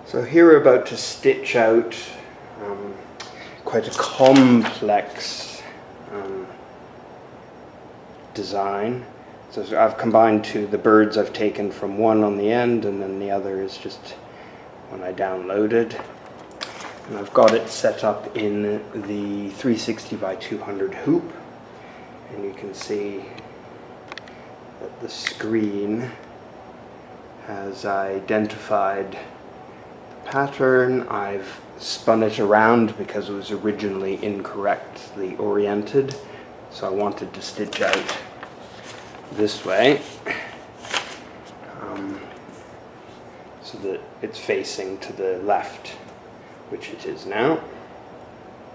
So here we're about to stitch out quite a complex design. So I've combined the birds I've taken from one on the end, and then the other is just one I downloaded. And I've got it set up in the 360 by 200 hoop, and you can see that the screen has identified the pattern. I've spun it around because it was originally incorrectly oriented, so I wanted to stitch out this way so that it's facing to the left, which it is now.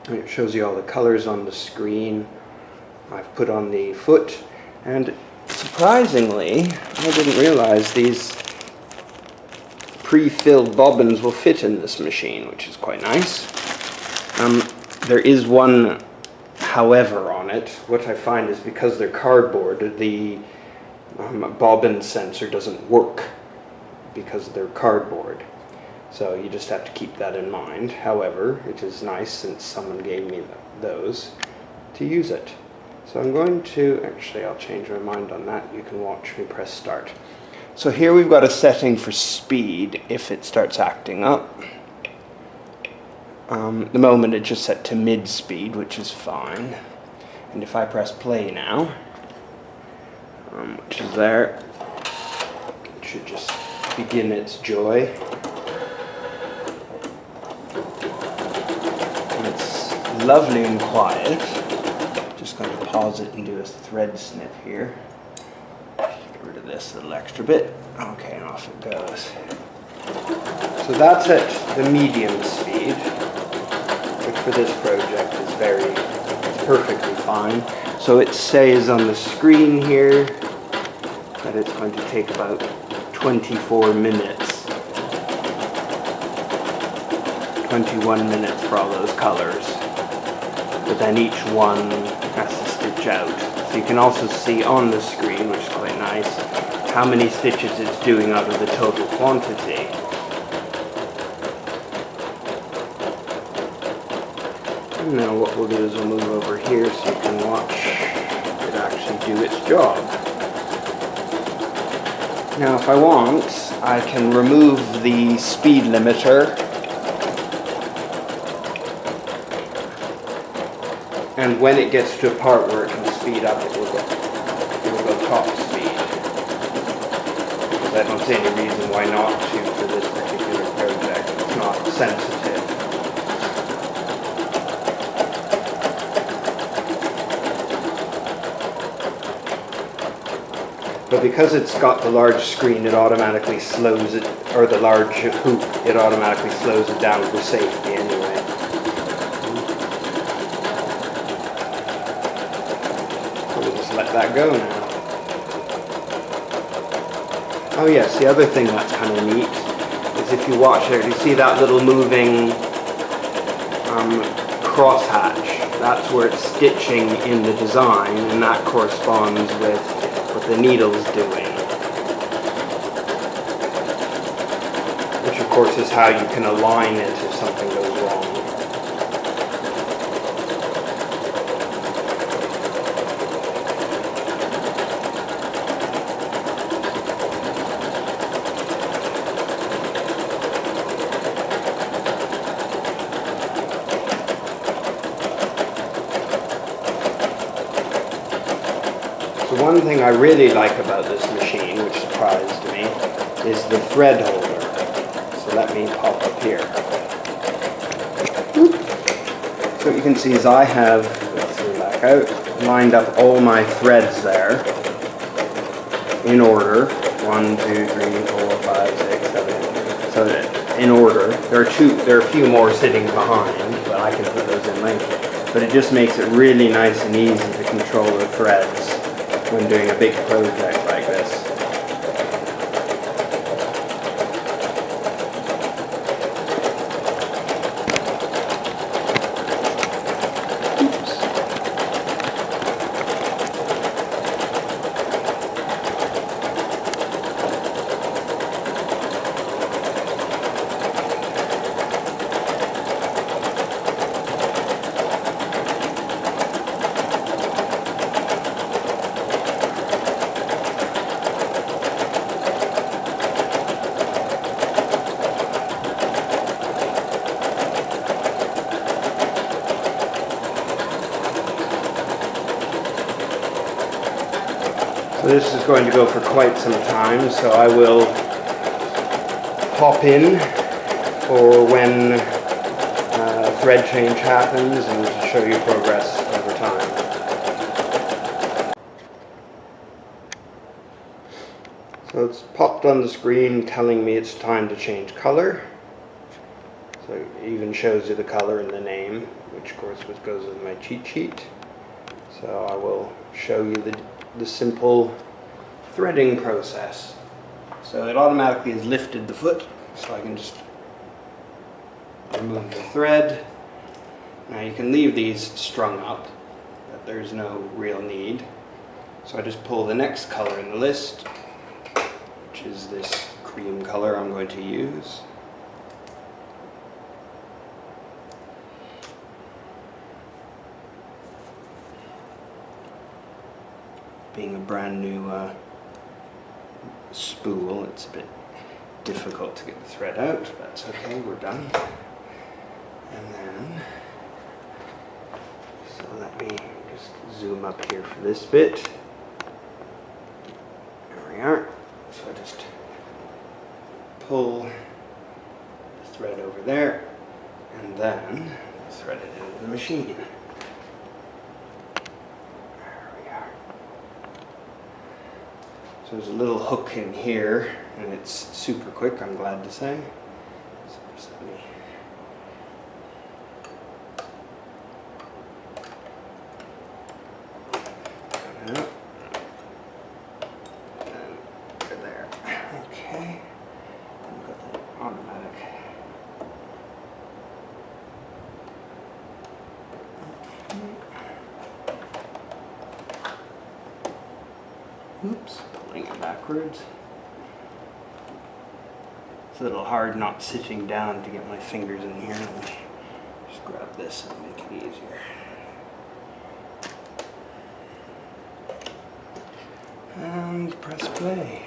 And it shows you all the colors on the screen. I've put on the foot, and surprisingly, I didn't realize these pre-filled bobbins will fit in this machine, which is quite nice. There is one however on it. What I find is because they're cardboard, the bobbin sensor doesn't work because they're cardboard. So you just have to keep that in mind. However, it is nice, since someone gave me those, to use it. So I'm going to, actually I'll change my mind on that. You can watch me press start. So here we've got a setting for speed if it starts acting up. The moment it's just set to mid speed, which is fine. And if I press play now, which is there, it should just begin its joy. And it's lovely and quiet. Just going to pause it and do a thread snip here. Get rid of this little extra bit. Okay, and off it goes. So that's at the medium speed, which for this project is it's perfectly fine. So it says on the screen here that it's going to take about 24 minutes. 21 minutes for all those colors. But then each one has to stitch out. So you can also see on the screen, which is quite nice, how many stitches it's doing out of the total quantity. And now what we'll do is we'll move over here so you can watch it actually do its job. Now if I want, I can remove the speed limiter and when it gets to a part where it can speed up, it will go top speed. Because I don't see any reason why not to for this particular project. It's not sensitive. But because it's got the large screen, it automatically slows it, or the large hoop, it automatically slows it down for safety anyway. Let that go now. Oh yes, the other thing that's kind of neat is if you watch there, do you see that little moving crosshatch? That's where it's stitching in the design, and that corresponds with what the needle's doing. Which of course is how you can align it if something goes wrong. So one thing I really like about this machine, which surprised me, is the thread holder. So let me pop up here. So what you can see is I have, let's zoom back out, lined up all my threads there in order. 1, 2, 3, 4, 5, 6, 7. So that in order. There are a few more sitting behind, but I can put those in later. But it just makes it really nice and easy to control the threads when doing a big project like this. this is going to go for quite some time, so I will pop in for when thread change happens and to show you progress over time. So it's popped on the screen telling me it's time to change color. So it even shows you the color in the name, which of course goes with my cheat sheet. So I will show you the simple threading process. So it automatically has lifted the foot, so I can just remove the thread. Now you can leave these strung up, but there's no real need. So I just pull the next color in the list, which is this cream color I'm going to use. Being a brand new spool, it's a bit difficult to get the thread out. That's okay, we're done. And then, so let me just zoom up here for this bit. There we are. So I just pull the thread over there and then thread it into the machine. So there's a little hook in here, and it's super quick, I'm glad to say. So just let me... And there. Okay. I've got the automatic. Oops. Pulling it backwards. It's a little hard not sitting down to get my fingers in here. Let me just grab this and make it easier. And press play.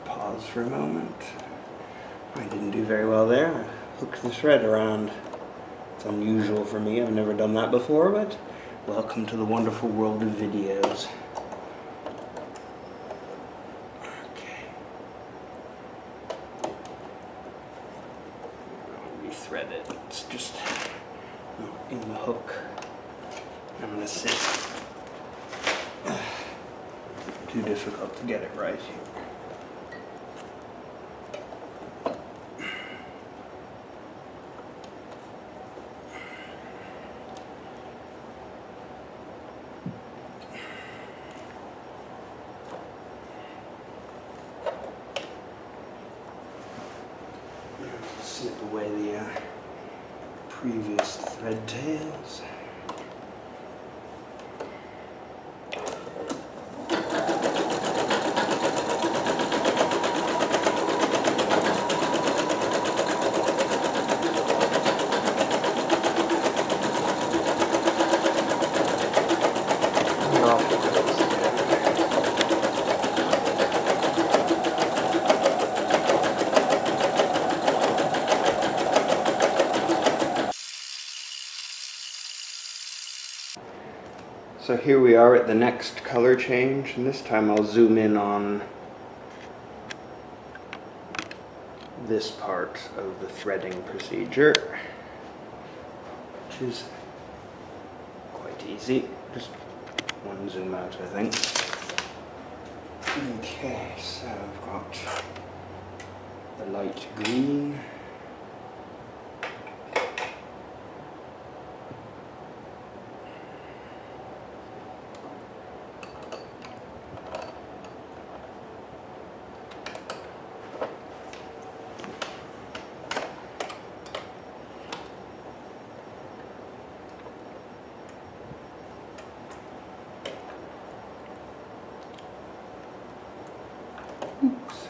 Pause for a moment. I didn't do very well there. I hooked the thread around. It's unusual for me, I've never done that before, but welcome to the wonderful world of videos. Okay. I'll rethread it. It's just in the hook. I'm going to sit. Too difficult to get it right here. Snip away the previous thread tails. So here we are at the next color change, and this time I'll zoom in on this part of the threading procedure, which is quite easy. Just one zoom out, I think. Okay, so I've got the light green. Oops.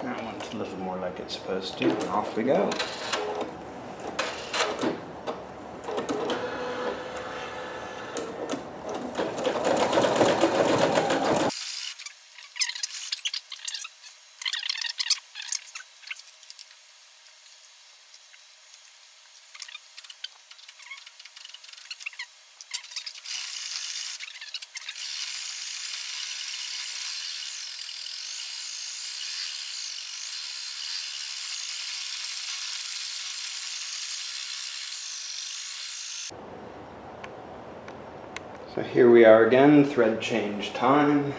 That one's a little more like it's supposed to, and off we go. So here we are again, thread change time.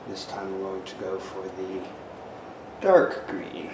This time I'm going to go for the dark green.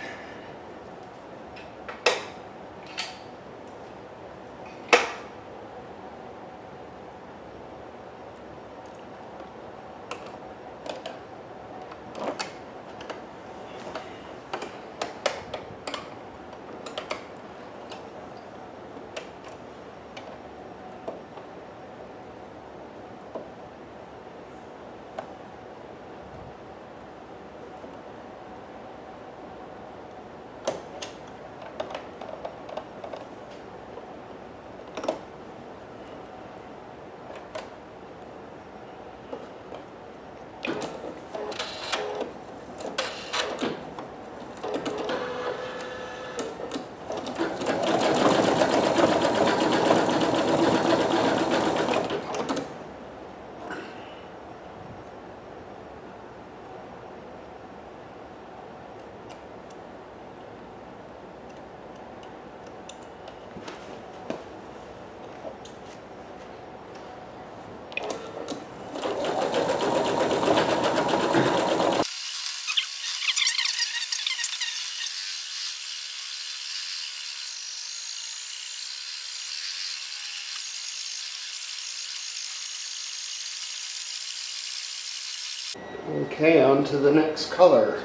Okay, on to the next color.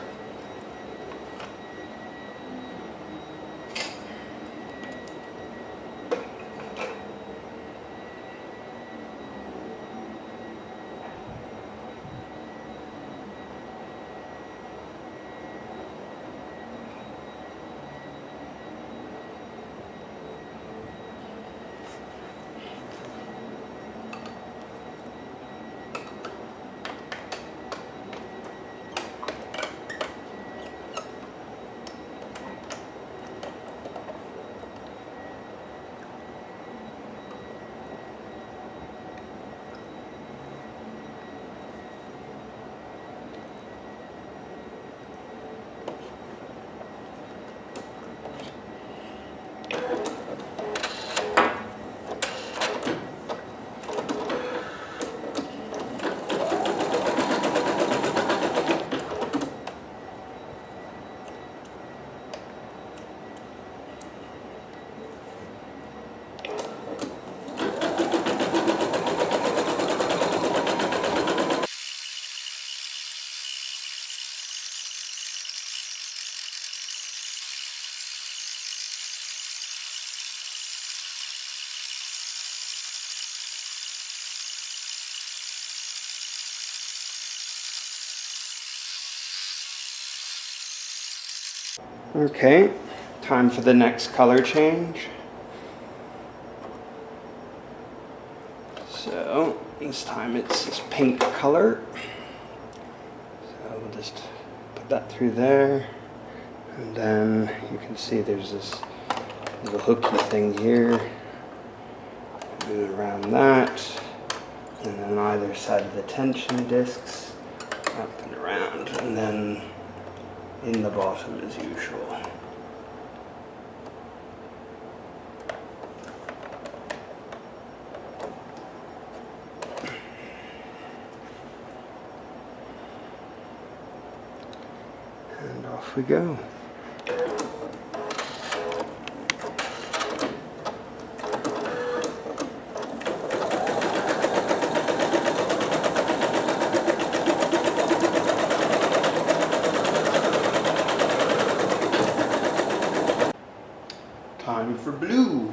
Okay, time for the next color change. So this time it's this pink color. So we'll just put that through there. And then you can see there's this little hooky thing here. Move it around that. And then on either side of the tension discs, up and around. And then in the bottom as usual. And off we go. Time for blue.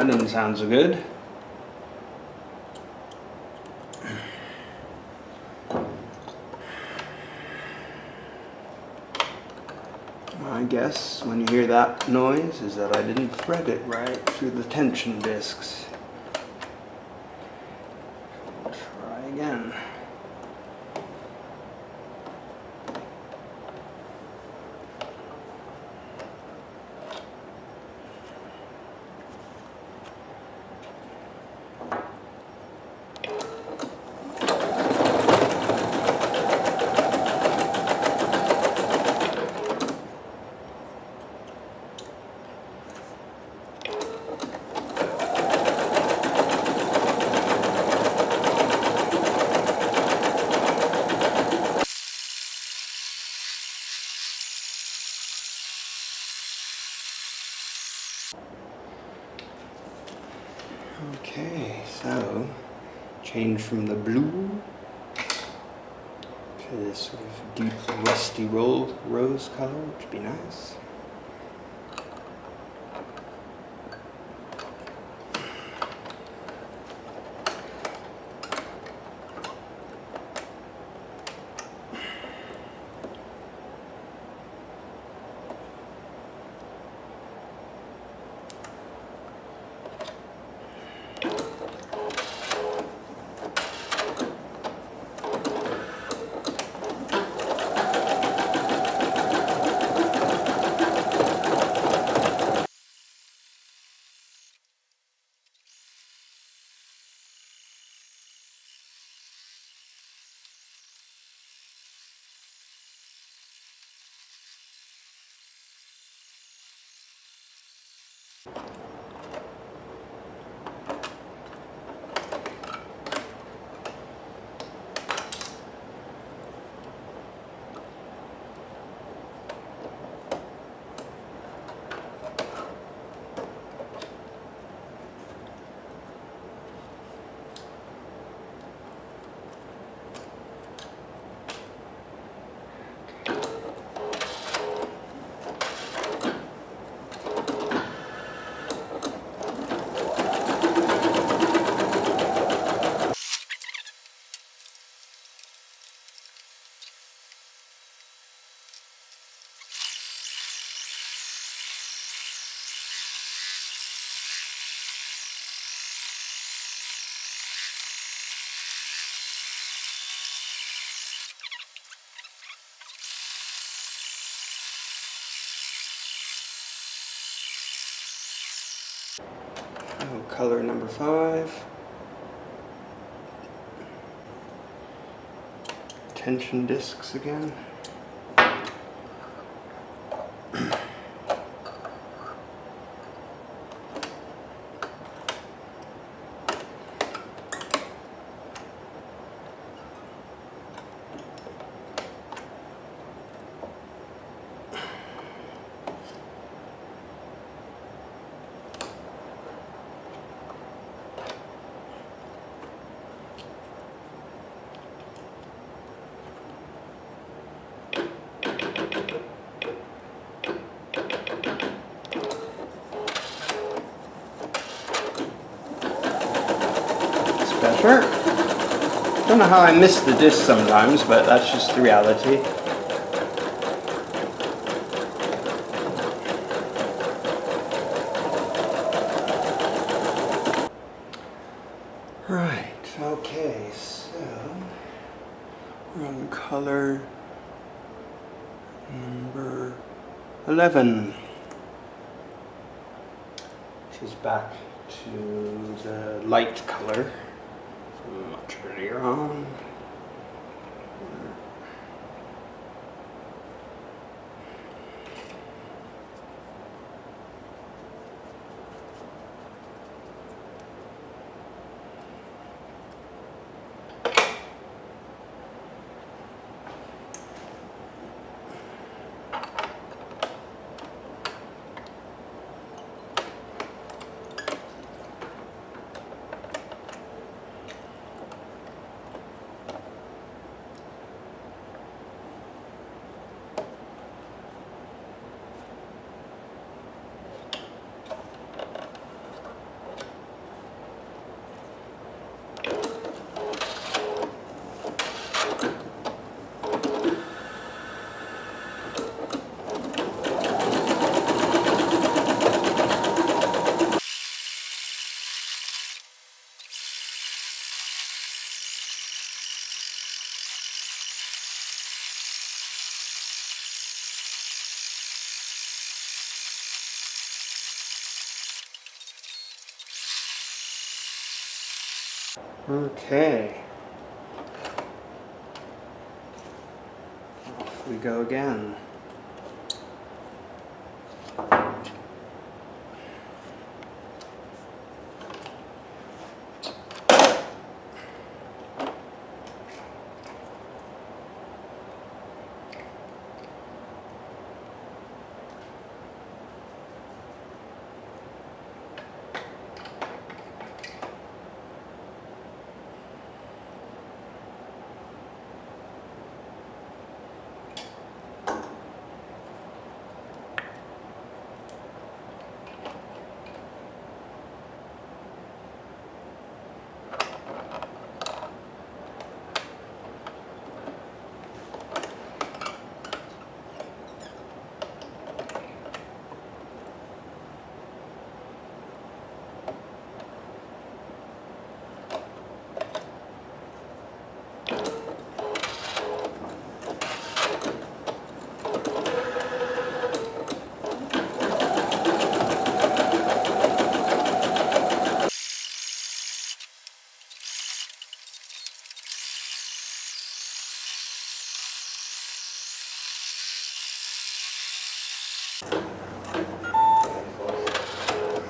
That didn't sound so good. My guess when you hear that noise is that I didn't thread it right through the tension discs. Try again. Okay, so change from the blue to this sort of deep rusty rose color, which would be nice. Color number 5. Tension discs again. Better. Don't know how I miss the disc sometimes, but that's just the reality. Right, okay, so we're on color number 11, which is back to the light color from much earlier on. Okay. Off we go again.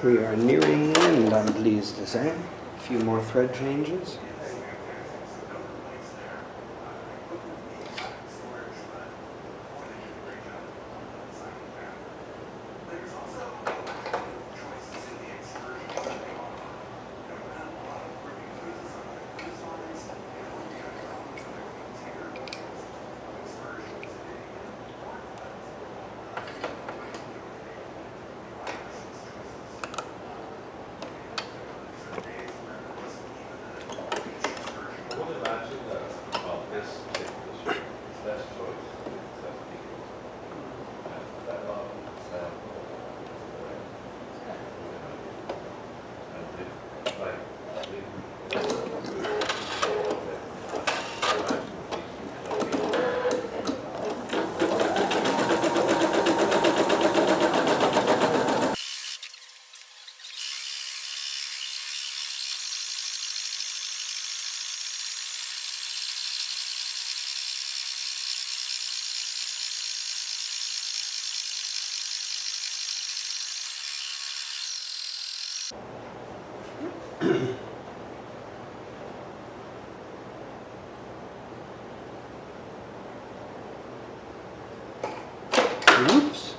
We are nearing the end, I'm pleased to say. A few more thread changes. Whoops.